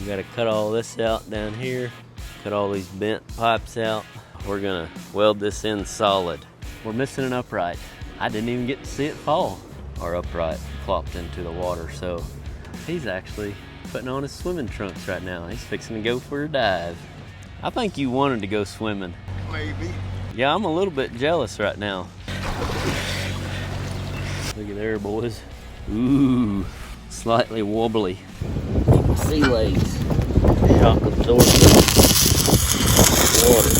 gotta cut all this out down here, cut all these bent pipes out. We're gonna weld this in solid. We're missing an upright. I didn't even get to see it fall. Our upright plopped into the water, so he's actually putting on his swimming trunks right now. He's fixing to go for a dive. I think you wanted to go swimming. Maybe. Yeah, I'm a little bit jealous right now. Look at there, boys. Ooh, slightly wobbly. Sea legs, shock absorption, water.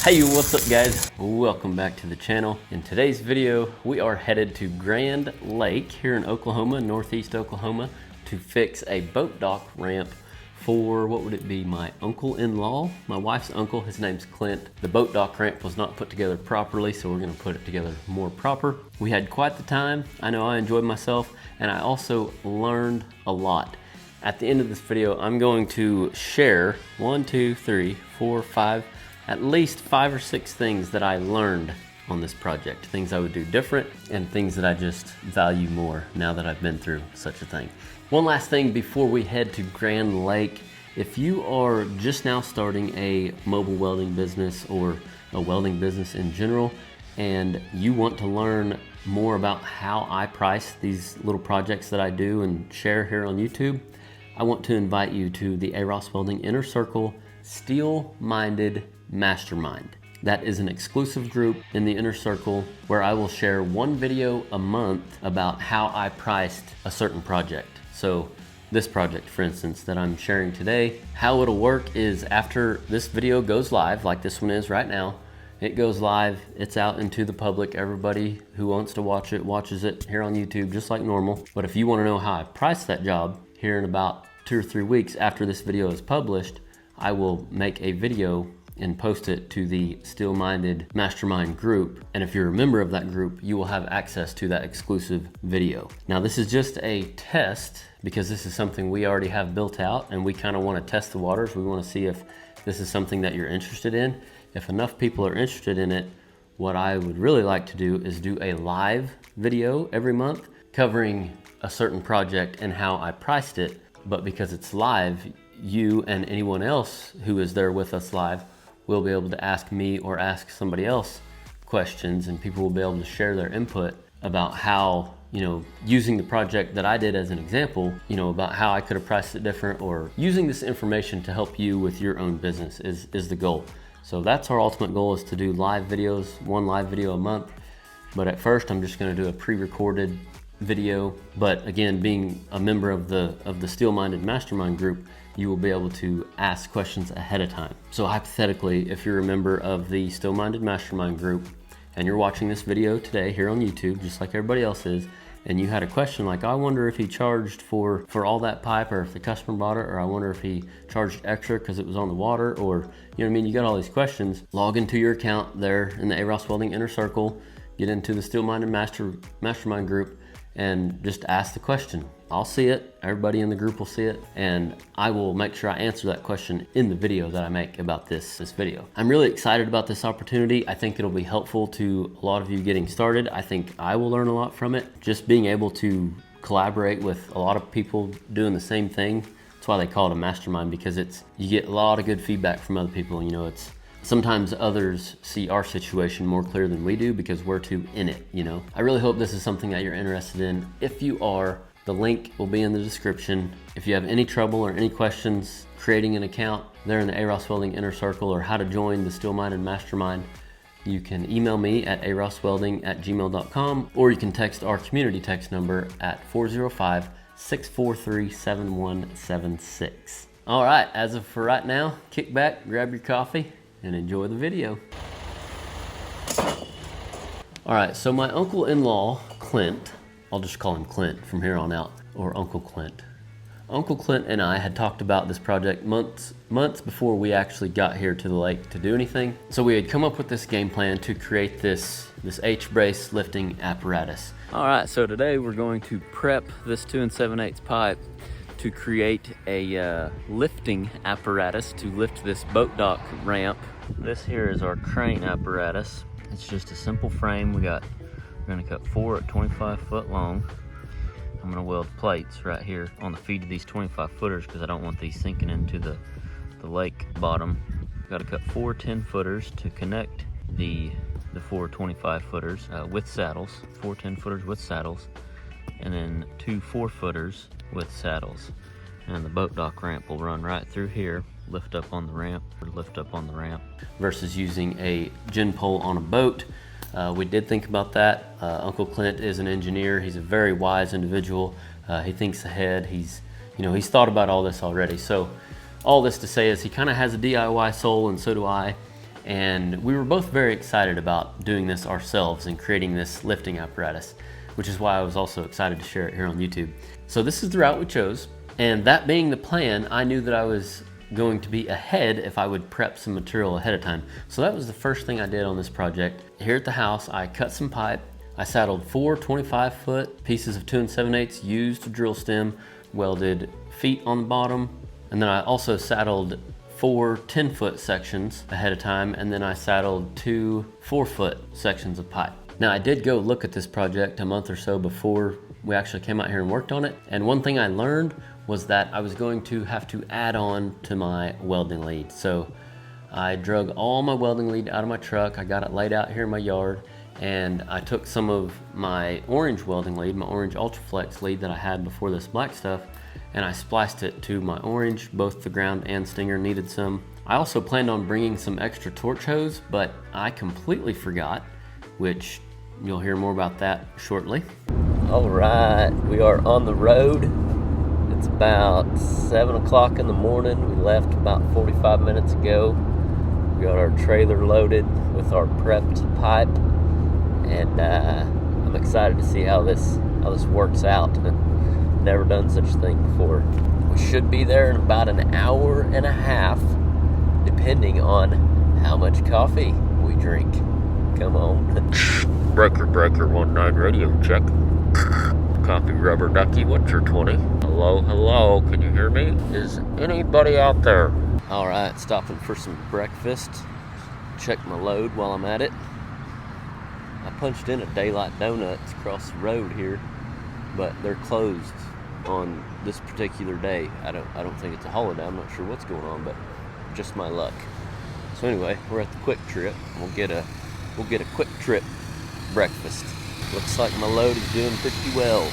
Hey, what's up guys? Welcome back to the channel. In today's video, we are headed to Grand Lake here in Oklahoma, northeast Oklahoma, to fix a boat dock ramp for, what would it be, my uncle-in-law, my wife's uncle. His name's Clint. The boat dock ramp was not put together properly, so we're gonna put it together more proper. We had quite the time. I know I enjoyed myself, and I also learned a lot. At the end of this video, I'm going to share 1, 2, 3, 4, 5, at least 5 or 6 things that I learned on this project. Things I would do different and things that I just value more now that I've been through such a thing. One last thing before we head to Grand Lake. If you are just now starting a mobile welding business or a welding business in general, and you want to learn more about how I price these little projects that I do and share here on YouTube, I want to invite you to the AROSSWELDING Inner Circle Steel-Minded Mastermind. That is an exclusive group in the Inner Circle where I will share one video a month about how I priced a certain project. So this project, for instance, that I'm sharing today, how it'll work is after this video goes live, like this one is right now, it goes live, it's out into the public. Everybody who wants to watch it watches it here on YouTube just like normal. But if you want to know how I price that job, here in about 2 or 3 weeks after this video is published, I will make a video and post it to the Steel-Minded Mastermind group. And if you're a member of that group, you will have access to that exclusive video. Now this is just a test because this is something we already have built out and we kind of want to test the waters. We want to see if this is something that you're interested in. If enough people are interested in it, what I would really like to do is do a live video every month covering a certain project and how I priced it. But because it's live, you and anyone else who is there with us live will be able to ask me or ask somebody else questions, and people will be able to share their input about how, using the project that I did as an example, about how I could have priced it different, or using this information to help you with your own business is the goal. So that's our ultimate goal, is to do live videos, one live video a month. But at first I'm just gonna do a pre-recorded video. But again, being a member of the Steel-Minded Mastermind group, you will be able to ask questions ahead of time. So hypothetically, if you're a member of the Steel-Minded Mastermind group and you're watching this video today here on YouTube, just like everybody else is, and you had a question like, I wonder if he charged for all that pipe, or if the customer bought it, or I wonder if he charged extra because it was on the water, or you know what I mean, you got all these questions. Log into your account there in the AROSSWELDING Inner Circle, get into the Steel-Minded Mastermind group, and just ask the question. I'll see it, everybody in the group will see it, and I will make sure I answer that question in the video that I make about this video. I'm really excited about this opportunity. I think it'll be helpful to a lot of you getting started. I think I will learn a lot from it. Just being able to collaborate with a lot of people doing the same thing. That's why they call it a mastermind, because you get a lot of good feedback from other people. It's sometimes others see our situation more clear than we do because we're too in it, I really hope this is something that you're interested in. If you are, the link will be in the description. If you have any trouble or any questions creating an account there in the AROSSWELDING Inner Circle, or how to join the Steel-Minded Mastermind, you can email me at arosswelding@gmail.com, or you can text our community text number at 405-643-7176. All right, as of for right now, kick back, grab your coffee, and enjoy the video. All right, so my uncle-in-law, Clint, I'll just call him Clint from here on out, or Uncle Clint. Uncle Clint and I had talked about this project months before we actually got here to the lake to do anything. So we had come up with this game plan to create this H-brace lifting apparatus. All right, so today we're going to prep this 2 7/8 pipe to create a lifting apparatus to lift this boat dock ramp. This here is our crane apparatus. It's just a simple frame. We're gonna cut 4 at 25 foot long. I'm gonna weld plates right here on the feet of these 25 footers because I don't want these sinking into the lake bottom. Got to cut 4 10-footers to connect the 4 25-footers with saddles, 4 10-footers with saddles, and then 2 4-footers with saddles. And the boat dock ramp will run right through here, lift up on the ramp, versus using a gin pole on a boat. We did think about that. Uncle Clint is an engineer. He's a very wise individual. He thinks ahead. He's thought about all this already. So all this to say is he kind of has a DIY soul, and so do I. And we were both very excited about doing this ourselves and creating this lifting apparatus, which is why I was also excited to share it here on YouTube. So this is the route we chose. And that being the plan, I knew that I was going to be ahead if I would prep some material ahead of time. So that was the first thing I did on this project. Here at the house, I cut some pipe. I saddled 4 25-foot pieces of 2 7/8 used drill stem, welded feet on the bottom, and then I also saddled 4 10-foot sections ahead of time, and then I saddled 2 4-foot sections of pipe. Now I did go look at this project a month or so before we actually came out here and worked on it, and one thing I learned was that I was going to have to add on to my welding lead. So I drug all my welding lead out of my truck. I got it laid out here in my yard, and I took some of my orange welding lead, my orange Ultraflex lead that I had before this black stuff, and I spliced it to my orange. Both the ground and stinger needed some. I also planned on bringing some extra torch hose, but I completely forgot, which you'll hear more about that shortly. All right, we are on the road. It's about 7 o'clock in the morning. We left about 45 minutes ago. We got our trailer loaded with our prepped pipe, and I'm excited to see how this works out. Never done such a thing before. We should be there in about an hour and a half, depending on how much coffee we drink. Come on. Breaker 19 radio check. Copy, Rubber Ducky, what's your 20? Hello, can you hear me? Is anybody out there? All right, stopping for some breakfast. Check my load while I'm at it. I punched in a Daylight Donuts across the road here, but they're closed on this particular day. I don't think it's a holiday. I'm not sure what's going on, but just my luck. So anyway, we're at the Quick Trip. We'll get a Quick Trip breakfast. Looks like my load is doing pretty well.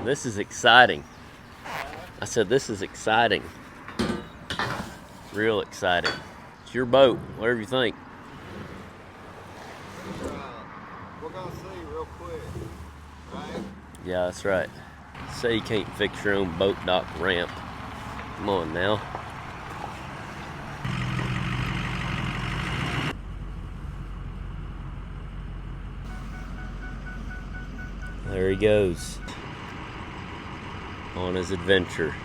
This is exciting. I said this is exciting. Real exciting. It's your boat, whatever you think. We're gonna see real quick, right? Yeah, that's right. Say you can't fix your own boat dock ramp. Come on now. There he goes on his adventure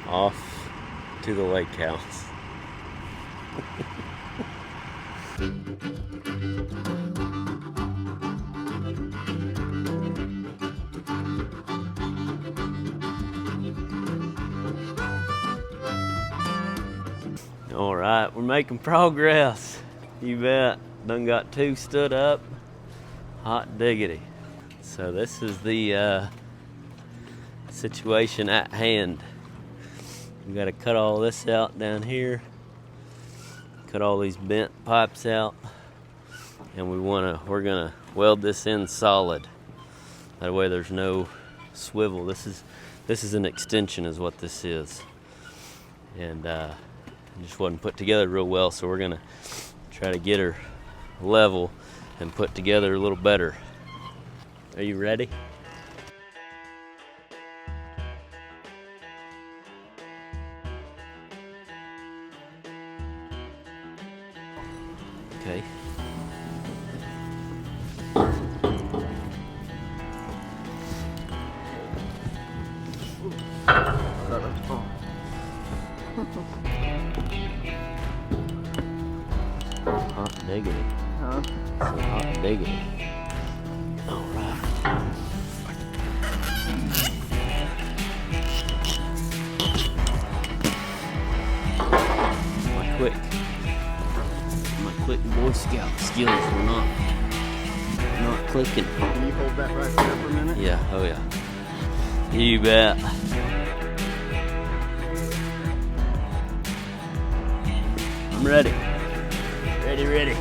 off to the lake house. All right, we're making progress. You bet. Done got 2 stood up. Hot diggity. So this is the situation at hand. We got to cut all this out down here. Cut all these bent pipes out, and we're gonna weld this in solid. That way there's no swivel. This is an extension, is what this is, and it just wasn't put together real well. So we're gonna try to get her level and put together a little better. Are you ready? Okay. Hot diggity. Huh? So hot diggity. All right. My quick Boy Scout skills were not clicking. Can you hold that right there for a minute? Yeah, oh yeah. You bet. I'm ready. Ready.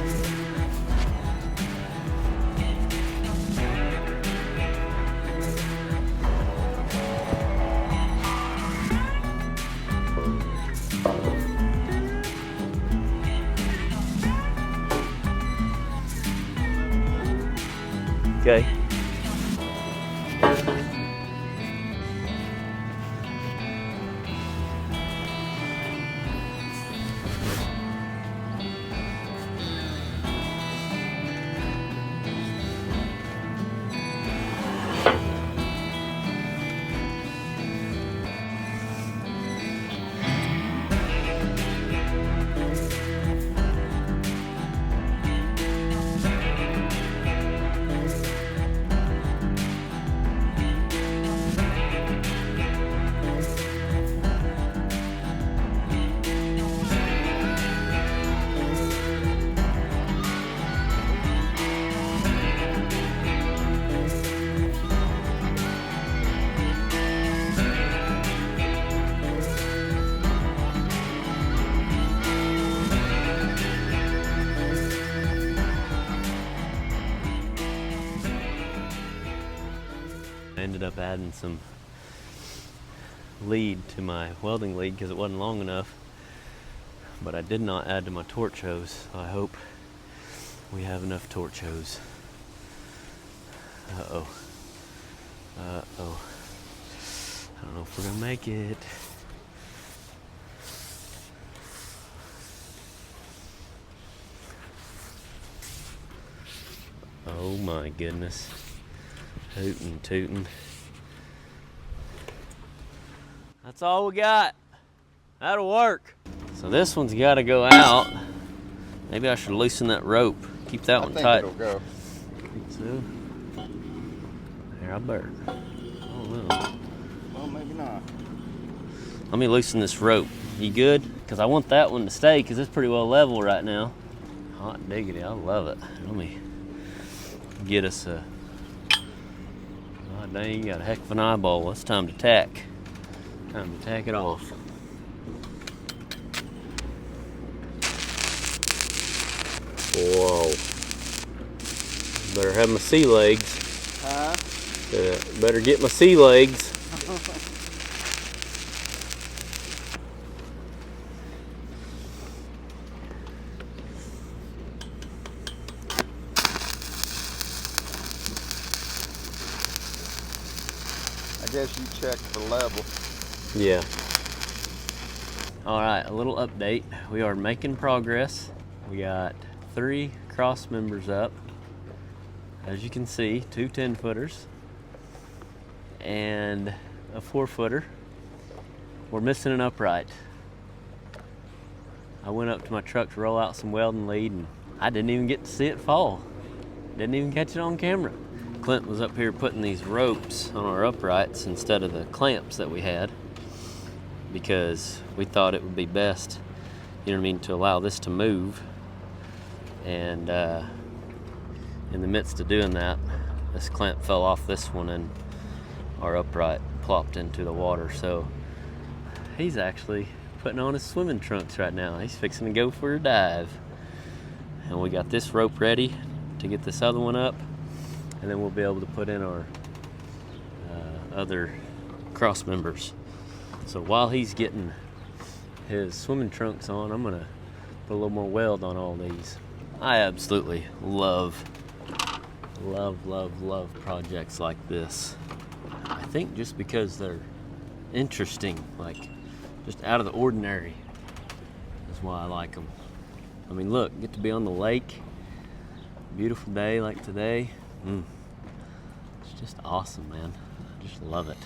Okay. I ended up adding some lead to my welding lead because it wasn't long enough, but I did not add to my torch hose, so I hope we have enough torch hose. Uh-oh. I don't know if we're gonna make it. Oh my goodness. Tootin'. That's all we got. That'll work. So this one's gotta go out. Maybe I should loosen that rope. Keep that one tight. It'll go. So, here, I better. Oh no. Well, maybe not. Let me loosen this rope. You good? Because I want that one to stay because it's pretty well level right now. Hot diggity, I love it. Let me get us a... Oh dang, you got a heck of an eyeball. Well, it's time to tack. Time to tack it off. Whoa. Better have my sea legs. Huh? Better get my sea legs. I guess you checked the level. Yeah. All right, a little update. We are making progress. We got 3 cross members up. As you can see, 2 10-footers and a 4-footer. We're missing an upright. I went up to my truck to roll out some welding lead and I didn't even get to see it fall. Didn't even catch it on camera. Clint was up here putting these ropes on our uprights instead of the clamps that we had because we thought it would be best, you know what I mean, to allow this to move. And in the midst of doing that, this clamp fell off this one and our upright plopped into the water. So he's actually putting on his swimming trunks right now. He's fixing to go for a dive. And we got this rope ready to get this other one up, and then we'll be able to put in our other cross members. So while he's getting his swimming trunks on, I'm gonna put a little more weld on all these. I absolutely love Love, love, love projects like this. I think just because they're interesting, like just out of the ordinary, is why I like them. I mean, look, get to be on the lake, beautiful day like today. It's just awesome, man. I just love it.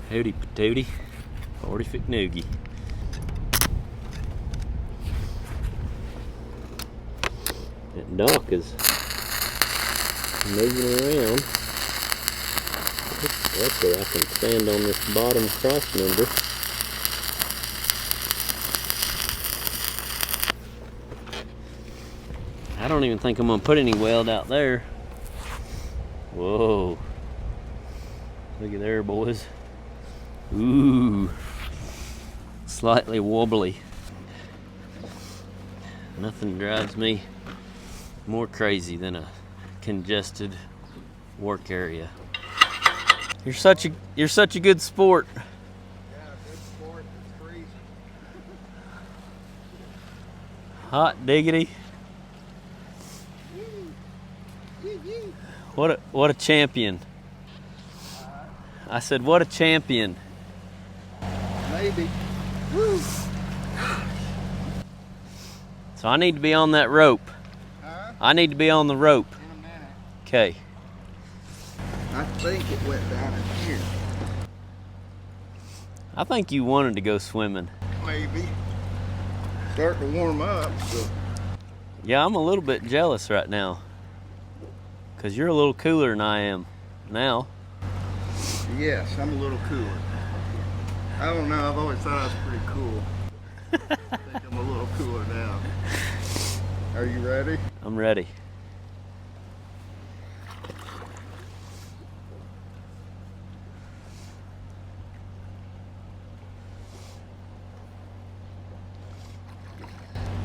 Howdy patootie, 40-foot noogie. That dock is moving around. Luckily I can stand on this bottom cross member. I don't even think I'm gonna put any weld out there. Whoa. Look at there, boys. Ooh, slightly wobbly. Nothing drives me more crazy than a congested work area. You're such a good sport. Yeah, good sport. It's freezing. Hot diggity. What a champion. I said, what a champion. Maybe. Woo. So I need to be on that rope. Huh? I need to be on the rope. In a minute. Okay. I think it went down in here. I think you wanted to go swimming. Maybe. Starting to warm up, so. Yeah, I'm a little bit jealous right now. Because you're a little cooler than I am now. Yes, I'm a little cooler. I don't know, I've always thought I was pretty cool. I think I'm a little cooler now. Are you ready? I'm ready.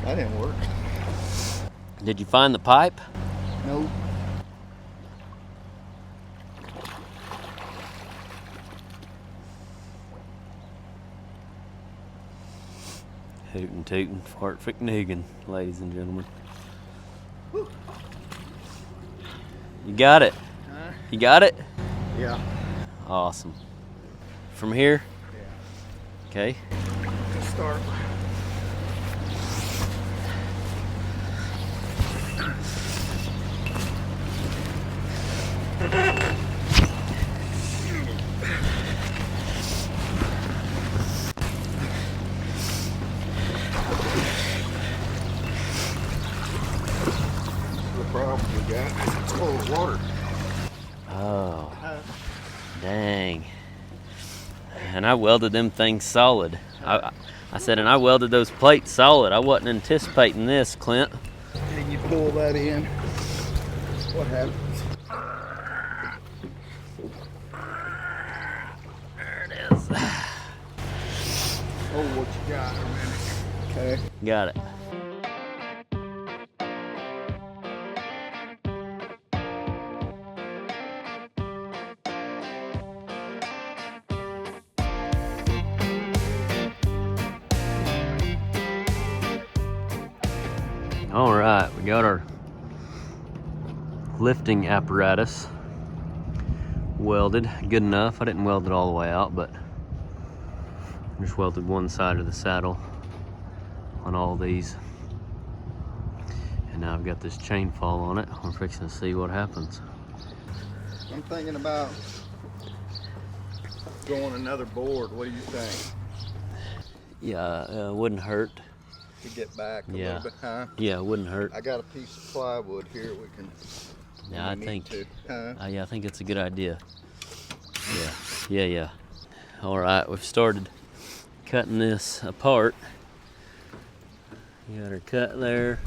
That didn't work. Did you find the pipe? Nope. Hootin' tootin', fart fick noogan, ladies and gentlemen. Whew. You got it? Huh? You got it? Yeah. Awesome. From here? Yeah. Okay. Let's start. Problem we got. Oh, water. Oh, dang. And I welded them things solid. I said, and I welded those plates solid. I wasn't anticipating this, Clint. And you pull that in. What happens? There it is. Oh, what you got? Okay. Got it. All right, we got our lifting apparatus welded. Good enough. I didn't weld it all the way out, but I just welded one side of the saddle on all these. And now I've got this chain fall on it. We're fixing to see what happens. I'm thinking about going another board. What do you think? Yeah, wouldn't hurt. To get back a Yeah. little bit, huh? Yeah, it wouldn't hurt. I got a piece of plywood here we can. Yeah, I need think. to, huh? Yeah, I think it's a good idea. Yeah. All right, we've started cutting this apart. You got our cut there.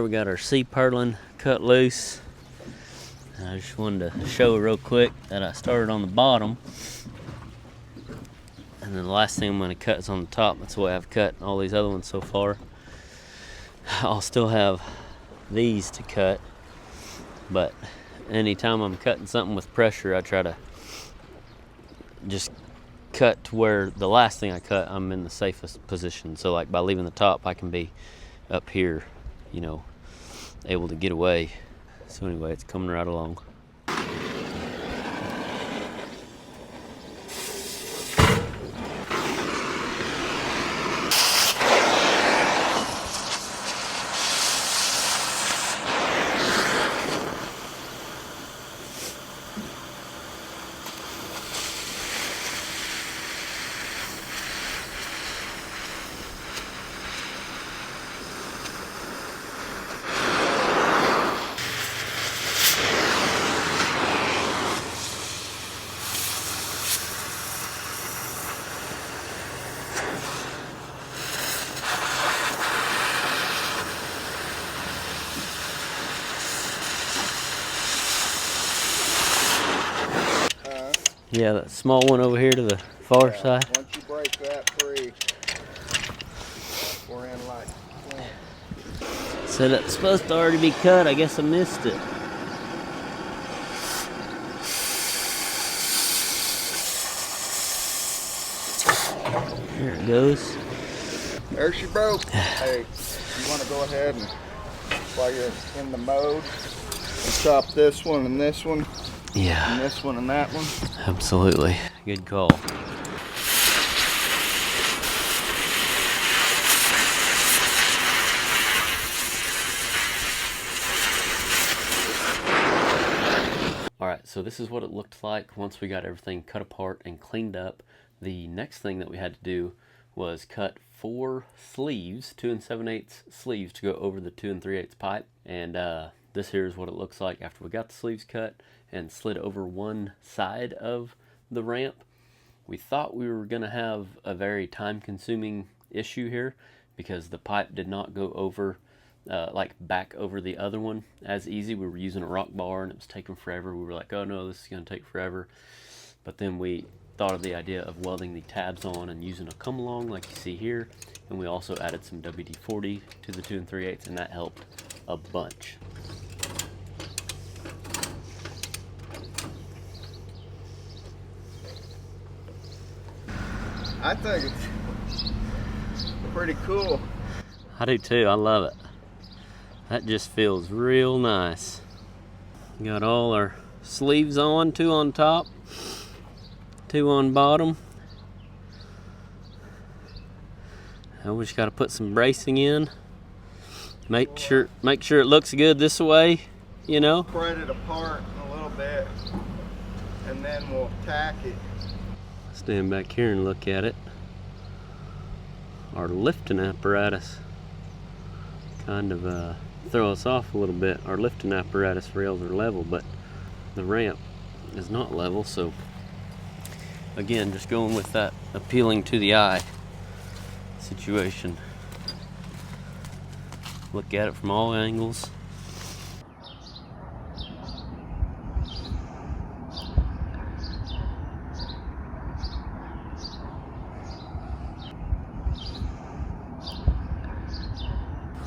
We got our C-purlin cut loose. I just wanted to show real quick that I started on the bottom, and then the last thing I'm going to cut is on the top. That's the way I've cut all these other ones so far. I'll still have these to cut, but anytime I'm cutting something with pressure, I try to just cut to where the last thing I cut, I'm in the safest position. So like by leaving the top, I can be up here, you know, able to get away. So anyway, it's coming right along. Yeah, that small one over here to the far side. Once you break that free, we're in like flint. Said it's supposed to already be cut. I guess I missed it. There it goes. There she broke. Hey, you want to go ahead and, while you're in the mode, and chop this one and this one. Yeah. And this one and that one. Absolutely. Good call. Alright, so this is what it looked like once we got everything cut apart and cleaned up. The next thing that we had to do was cut 4 sleeves, 2 7/8 sleeves to go over the 2 3/8 pipe. And this here is what it looks like after we got the sleeves cut and slid over one side of the ramp. We thought we were going to have a very time-consuming issue here because the pipe did not go over, like back over the other one as easy. We were using a rock bar and it was taking forever. We were like, oh no, this is going to take forever. But then we thought of the idea of welding the tabs on and using a come-along like you see here. And we also added some WD-40 to the 2 3/8, and that helped a bunch. I think it's pretty cool. I do too. I love it. That just feels real nice. Got all our sleeves on, 2 on top, 2 on bottom. And we just got to put some bracing in. Make sure it looks good this way, you know. Spread it apart a little bit, and then we'll tack it. Stand back here and look at it. Our lifting apparatus kind of throw us off a little bit. Our lifting apparatus rails are level, but the ramp is not level. So again, just going with that appealing to the eye situation. Look at it from all angles.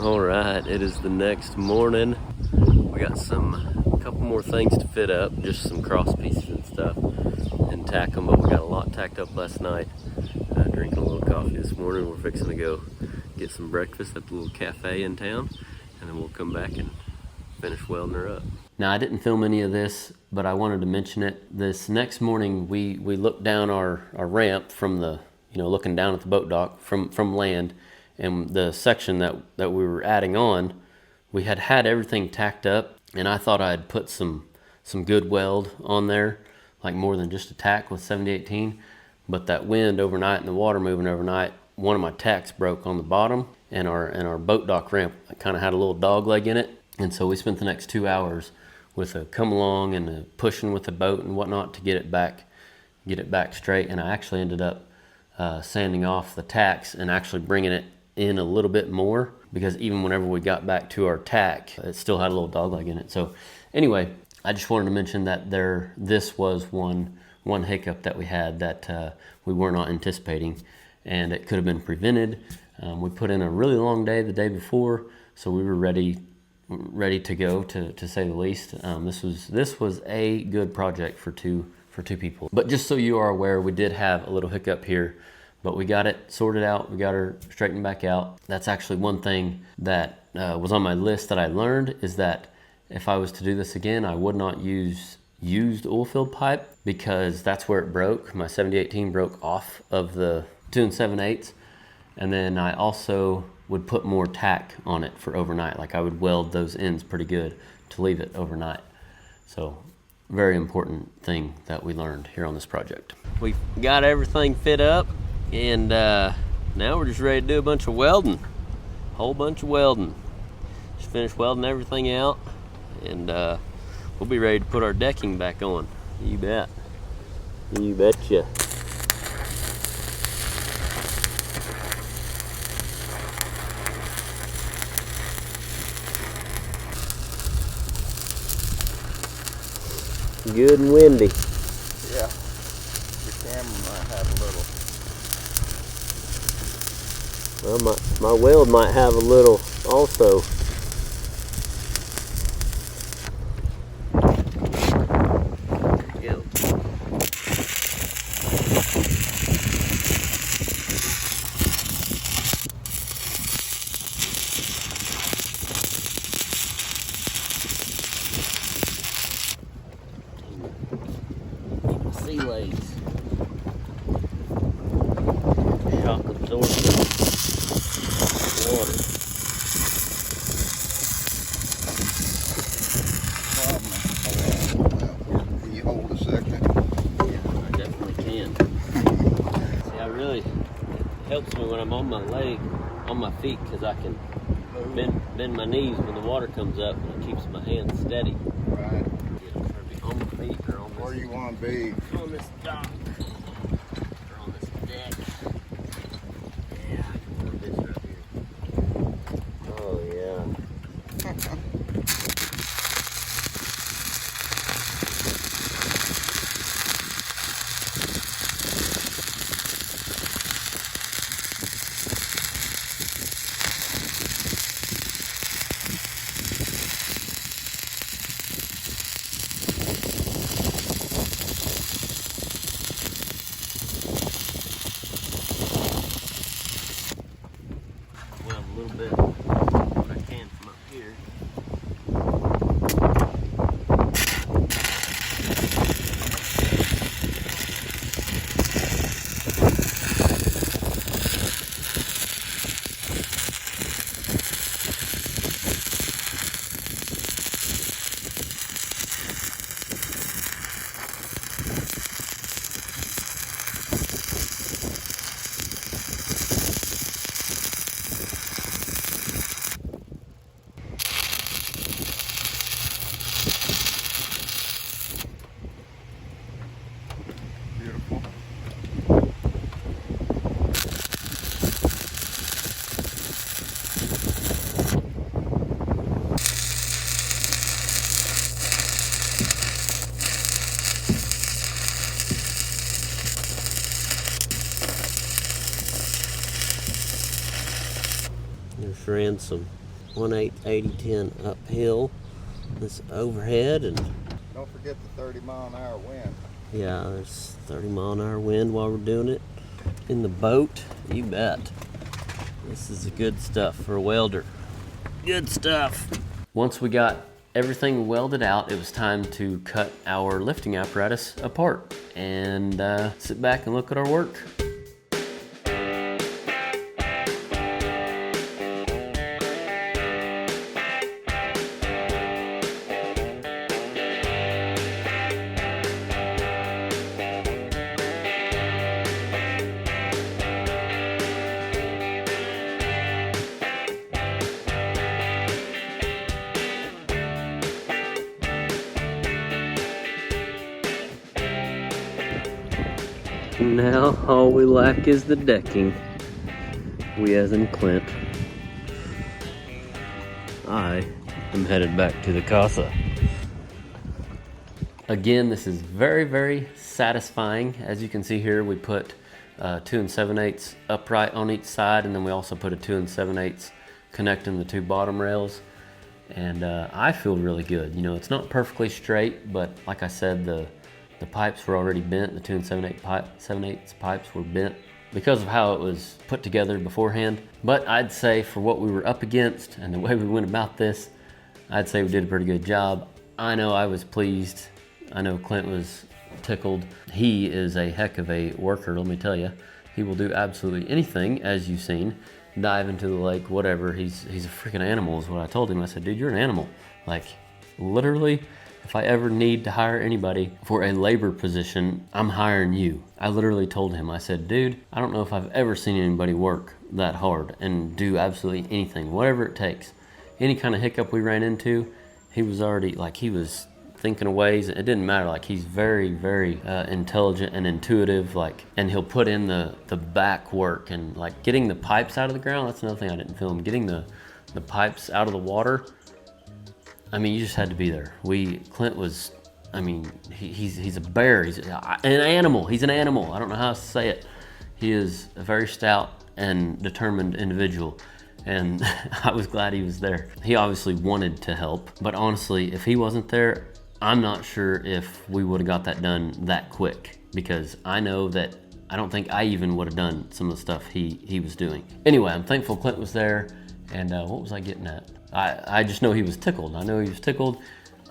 Alright, it is the next morning. We got a couple more things to fit up, just some cross pieces and stuff, and tack them, but we got a lot tacked up last night. Drinking a little coffee this morning. We're fixing to go get some breakfast at the little cafe in town, and then we'll come back and finish welding her up. Now, I didn't film any of this, but I wanted to mention it. This next morning, we looked down our ramp from the, looking down at the boat dock from land, and the section that we were adding on, we had everything tacked up, and I thought I'd put some good weld on there, like more than just a tack with 7018. But that wind overnight and the water moving overnight, one of my tacks broke on the bottom, and our boat dock ramp kind of had a little dog leg in it. And so we spent the next 2 hours with a come along and a pushing with the boat and whatnot to get it back straight. And I actually ended up sanding off the tacks and actually bringing it in a little bit more, because even whenever we got back to our tack, it still had a little dog leg in it. So anyway, I just wanted to mention that this was one hiccup that we had that we were not anticipating, and it could have been prevented. We put in a really long day the day before, so we were ready to go, to say the least. This was a good project for two people. But just so you are aware, we did have a little hiccup here, but we got it sorted out. We got her straightened back out. That's actually one thing that was on my list that I learned, is that if I was to do this again, I would not use used oil filled pipe, because that's where it broke. My 7018 broke off of the 2 7/8, and then I also would put more tack on it for overnight. Like, I would weld those ends pretty good to leave it overnight. So very important thing that we learned here on this project. We got everything fit up, and now we're just ready to do a bunch of welding. Whole bunch of welding. Just finished welding everything out, and we'll be ready to put our decking back on. You bet. You betcha. Good and windy. Yeah, your camera might have a little. Well, my weld might have a little also. Sea legs. Shock absorption. Water. Can you hold a second? Yeah, I definitely can. See, it helps me when I'm on my feet, because I can bend my knees when the water comes up, and it keeps my hands steady. Right. Yeah, try to be on my feet or on Where you want to be? On this dock or on this deck. Yeah, I can put this right here. Oh yeah. Well, a little bit what I can from up here. Beautiful. Just ran some 1/8 80/10 uphill this overhead, and Don't forget the 30-mile-an-hour wind. yeah, there's 30-mile-an-hour wind while we're doing it in the boat. You bet. This is good stuff for a welder. Good stuff. Once we got everything welded out, it was time to cut our lifting apparatus apart and sit back and look at our work. Now all we lack is the decking. We as in Clint. I am headed back to the casa. Again, this is very, very satisfying. As you can see here, we put 2 7/8 upright on each side, and then we also put a 2 7/8 connecting the 2 bottom rails. And I feel really good. You know, it's not perfectly straight, but like I said, the pipes were already bent. The 2 7/8 pipes were bent because of how it was put together beforehand. But I'd say for what we were up against and the way we went about this, I'd say we did a pretty good job. I know I was pleased. I know Clint was tickled. He is a heck of a worker, let me tell you. He will do absolutely anything, as you've seen. Dive into the lake, whatever. He's a freaking animal is what I told him. I said, dude, you're an animal. Like, literally, if I ever need to hire anybody for a labor position, I'm hiring you. I literally told him, I said, dude, I don't know if I've ever seen anybody work that hard and do absolutely anything, whatever it takes. Any kind of hiccup we ran into, he was already, like, he was thinking of ways. It didn't matter. Like, he's very, very intelligent and intuitive, like, and he'll put in the back work, and like getting the pipes out of the ground. That's another thing I didn't film. Getting the pipes out of the water. I mean, you just had to be there. Clint was, I mean, he's a bear. He's an animal. He's an animal. I don't know how else to say it. He is a very stout and determined individual. And I was glad he was there. He obviously wanted to help, but honestly, if he wasn't there, I'm not sure if we would have got that done that quick, because I know that I don't think I even would have done some of the stuff he was doing. Anyway, I'm thankful Clint was there. And what was I getting at? I just know he was tickled. I know he was tickled.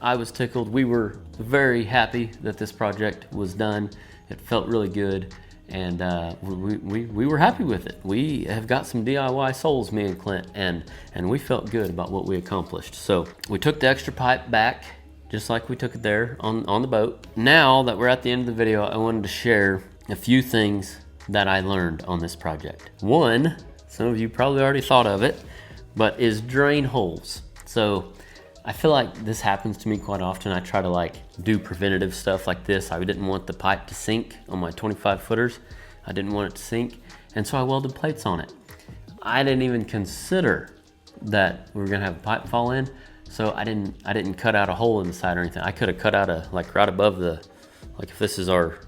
I was tickled. We were very happy that this project was done. It felt really good. And we were happy with it. We have got some DIY souls, me and Clint, and we felt good about what we accomplished. So we took the extra pipe back, just like we took it there on the boat. Now that we're at the end of the video, I wanted to share a few things that I learned on this project. One, some of you probably already thought of it, but is drain holes. So I feel like this happens to me quite often. I try to like do preventative stuff like this. I didn't want the pipe to sink on my 25 footers. I didn't want it to sink. And so I welded plates on it. I didn't even consider that we were gonna have a pipe fall in. So I didn't cut out a hole in the side or anything. I could have cut out like right above like if this is our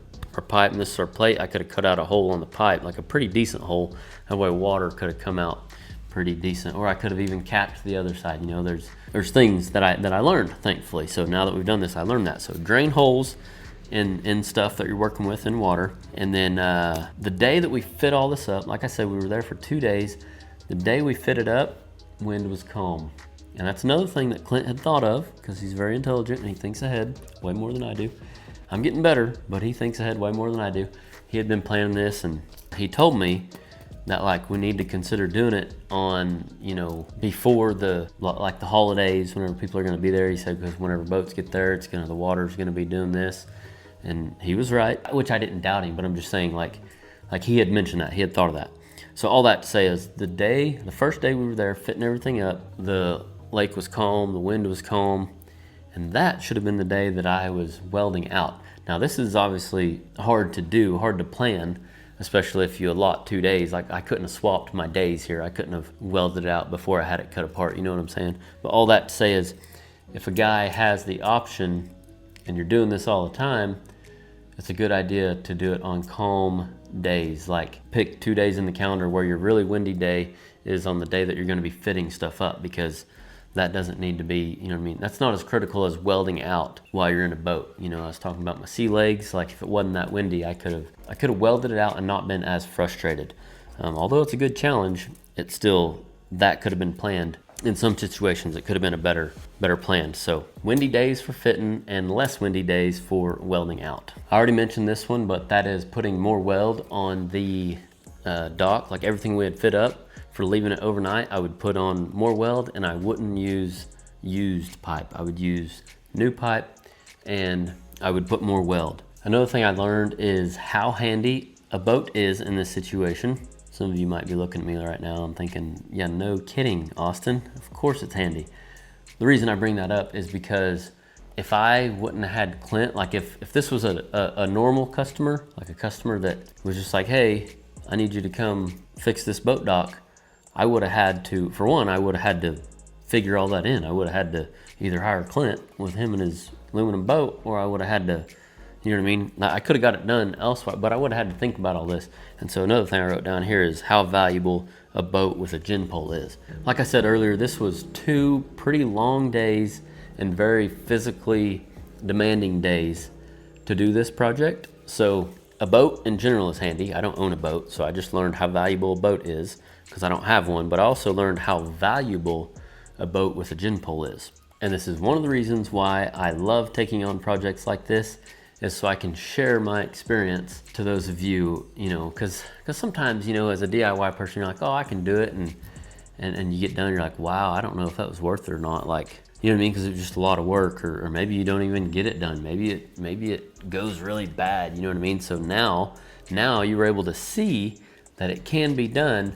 pipe and this is our plate, I could have cut out a hole on the pipe, like a pretty decent hole. That way water could have come out pretty decent, or I could have even capped the other side. You know, there's things that I learned, thankfully. So now that we've done this, I learned that. So drain holes in stuff that you're working with in water. And then the day that we fit all this up, like I said, we were there for 2 days. The day we fit it up, wind was calm. And that's another thing that Clint had thought of, because he's very intelligent and he thinks ahead way more than I do. I'm getting better, but he thinks ahead way more than I do. He had been planning this, and he told me that like we need to consider doing it on, you know, before the holidays, whenever people are going to be there. He said, because whenever boats get there, the water's going to be doing this. And he was right, which I didn't doubt him, but I'm just saying like he had mentioned that, he had thought of that. So all that to say is the first day we were there fitting everything up, the lake was calm, the wind was calm, and that should have been the day that I was welding out. Now this is obviously hard to do, hard to plan, especially if you allot 2 days. Like I couldn't have swapped my days here. I couldn't have welded it out before I had it cut apart, you know what I'm saying? But all that to say is, if a guy has the option and you're doing this all the time, it's a good idea to do it on calm days. Like pick 2 days in the calendar where your really windy day is on the day that you're gonna be fitting stuff up, because that doesn't need to be, you know what I mean? That's not as critical as welding out while you're in a boat. You know, I was talking about my sea legs. Like if it wasn't that windy, I could have welded it out and not been as frustrated. Although it's a good challenge, it's still, that could have been planned. In some situations, it could have been a better plan. So windy days for fitting and less windy days for welding out. I already mentioned this one, but that is putting more weld on the dock. Like everything we had fit up, for leaving it overnight, I would put on more weld, and I wouldn't use used pipe. I would use new pipe, and I would put more weld. Another thing I learned is how handy a boat is in this situation. Some of you might be looking at me right now and thinking, yeah, no kidding, Austin. Of course it's handy. The reason I bring that up is because if I wouldn't have had Clint, like if this was a normal customer, like a customer that was just like, hey, I need you to come fix this boat dock, I would have had to, for one, I would have had to figure all that in. I would have had to either hire Clint with him and his aluminum boat, or I would have had to, you know what I mean? I could have got it done elsewhere, but I would have had to think about all this. And so another thing I wrote down here is how valuable a boat with a gin pole is. Like I said earlier, this was 2 pretty long days and very physically demanding days to do this project. So a boat in general is handy. I don't own a boat, so I just learned how valuable a boat is because I don't have one, but I also learned how valuable a boat with a gin pole is. And this is one of the reasons why I love taking on projects like this, is so I can share my experience to those of you, you know, because sometimes, you know, as a DIY person, you're like, oh, I can do it, and you get done, you're like, wow, I don't know if that was worth it or not. Like, you know what I mean? Because it's just a lot of work, or maybe you don't even get it done. Maybe it goes really bad. You know what I mean? So now you were able to see that it can be done,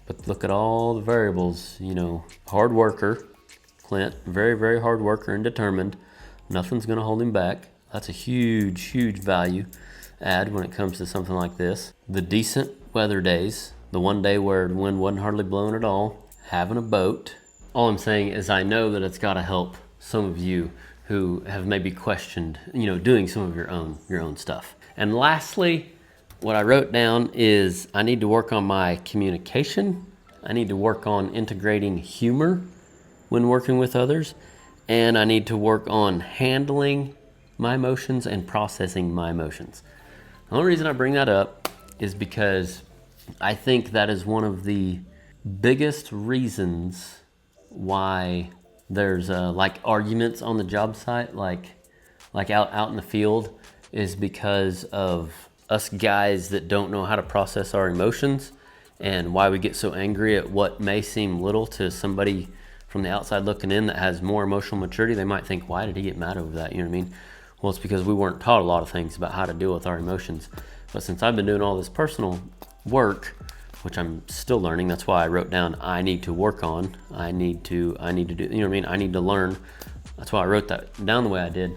but look at all the variables. You know, hard worker, Clint, very, very hard worker and determined. Nothing's gonna hold him back. That's a huge, huge value add when it comes to something like this. The decent weather days, the one day where the wind wasn't hardly blowing at all, having a boat. All I'm saying is I know that it's gotta help some of you who have maybe questioned, you know, doing some of your own stuff. And lastly, what I wrote down is I need to work on my communication. I need to work on integrating humor when working with others. And I need to work on handling my emotions and processing my emotions. The only reason I bring that up is because I think that is one of the biggest reasons why there's like arguments on the job site, like out in the field, is because of us guys that don't know how to process our emotions, and why we get so angry at what may seem little to somebody from the outside looking in that has more emotional maturity. They might think, why did he get mad over that? You know what I mean? Well, it's because we weren't taught a lot of things about how to deal with our emotions. But since I've been doing all this personal work, which I'm still learning, that's why I wrote down I need to work on. I need to do, you know what I mean? I need to learn. That's why I wrote that down the way I did,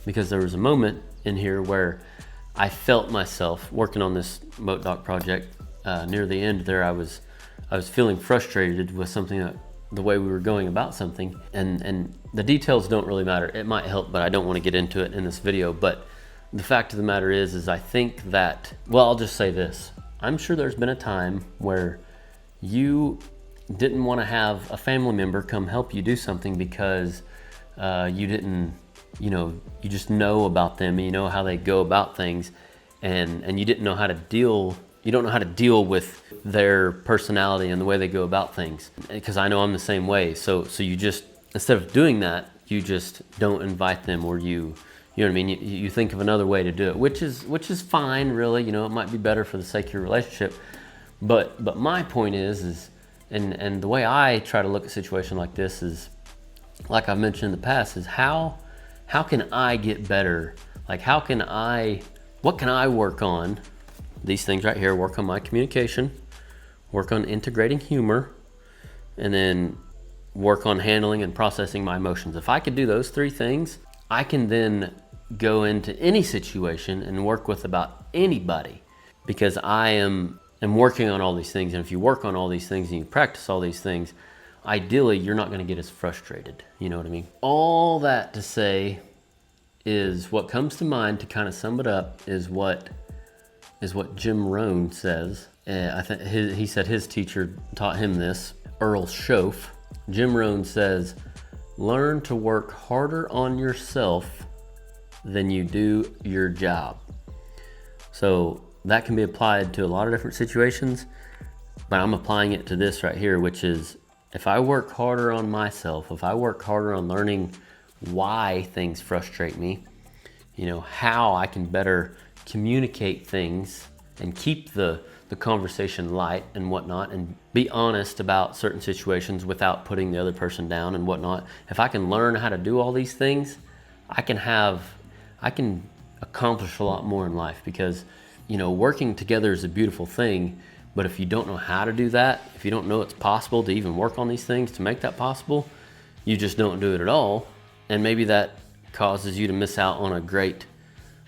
because there was a moment in here where I felt myself working on this boat dock project. Near the end there, I was feeling frustrated with something, that the way we were going about something, and the details don't really matter. It might help, but I don't want to get into it in this video. But the fact of the matter is I think that, well, I'll just say this. I'm sure there's been a time where you didn't want to have a family member come help you do something because you didn't, you know, you just know about them, and you know how they go about things, and you didn't know how to deal. You don't know how to deal with their personality and the way they go about things. Because I know I'm the same way. So you just, instead of doing that, you just don't invite them, or you know what I mean? You think of another way to do it, which is fine, really. You know, it might be better for the sake of your relationship. But my point is and the way I try to look at a situation like this is, like I've mentioned in the past, is how can I get better? Like, what can I work on? These things right here, work on my communication, work on integrating humor, and then work on handling and processing my emotions. If I could do those 3 things, I can then go into any situation and work with about anybody, because I am working on all these things. And if you work on all these things and you practice all these things, ideally you're not going to get as frustrated. You know what I mean? All that to say is, what comes to mind to kind of sum it up is what Jim Rohn says. I think he said his teacher taught him this, Earl Schoaf. Jim Rohn says, learn to work harder on yourself than you do your job. So that can be applied to a lot of different situations, but I'm applying it to this right here, which is, if I work harder on myself, if I work harder on learning why things frustrate me, you know, how I can better communicate things and keep the conversation light and whatnot, and be honest about certain situations without putting the other person down and whatnot. If I can learn how to do all these things, I can accomplish a lot more in life, because, you know, working together is a beautiful thing, but if you don't know how to do that, if you don't know it's possible to even work on these things to make that possible, you just don't do it at all. And maybe that causes you to miss out on a great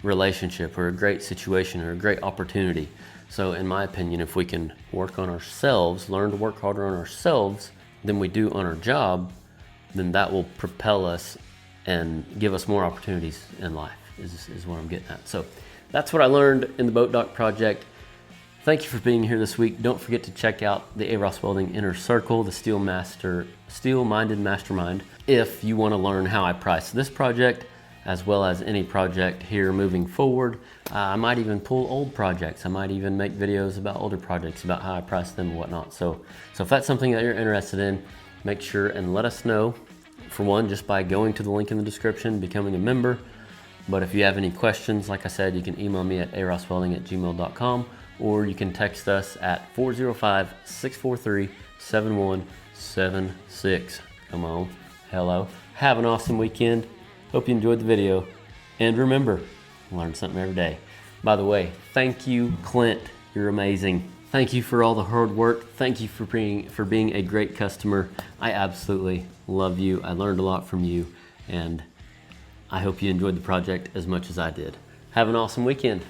relationship or a great situation or a great opportunity. So in my opinion, if we can work on ourselves, learn to work harder on ourselves than we do on our job, then that will propel us and give us more opportunities in life is what I'm getting at. So that's what I learned in the boat dock project. Thank you for being here this week. Don't forget to check out the AROSS Welding Inner Circle, the Steel-Minded Mastermind, if you want to learn how I price this project as well as any project here moving forward. I might even pull old projects. I might even make videos about older projects, about how I price them and whatnot. So if that's something that you're interested in, make sure and let us know. For one, just by going to the link in the description, becoming a member. But if you have any questions, like I said, you can email me at arosswelding@gmail.com, or you can text us at 405-643-7176. Come on, hello. Have an awesome weekend. Hope you enjoyed the video. And remember, learn something every day. By the way, thank you, Clint. You're amazing. Thank you for all the hard work. Thank you for being a great customer. I absolutely love you. I learned a lot from you, and I hope you enjoyed the project as much as I did. Have an awesome weekend.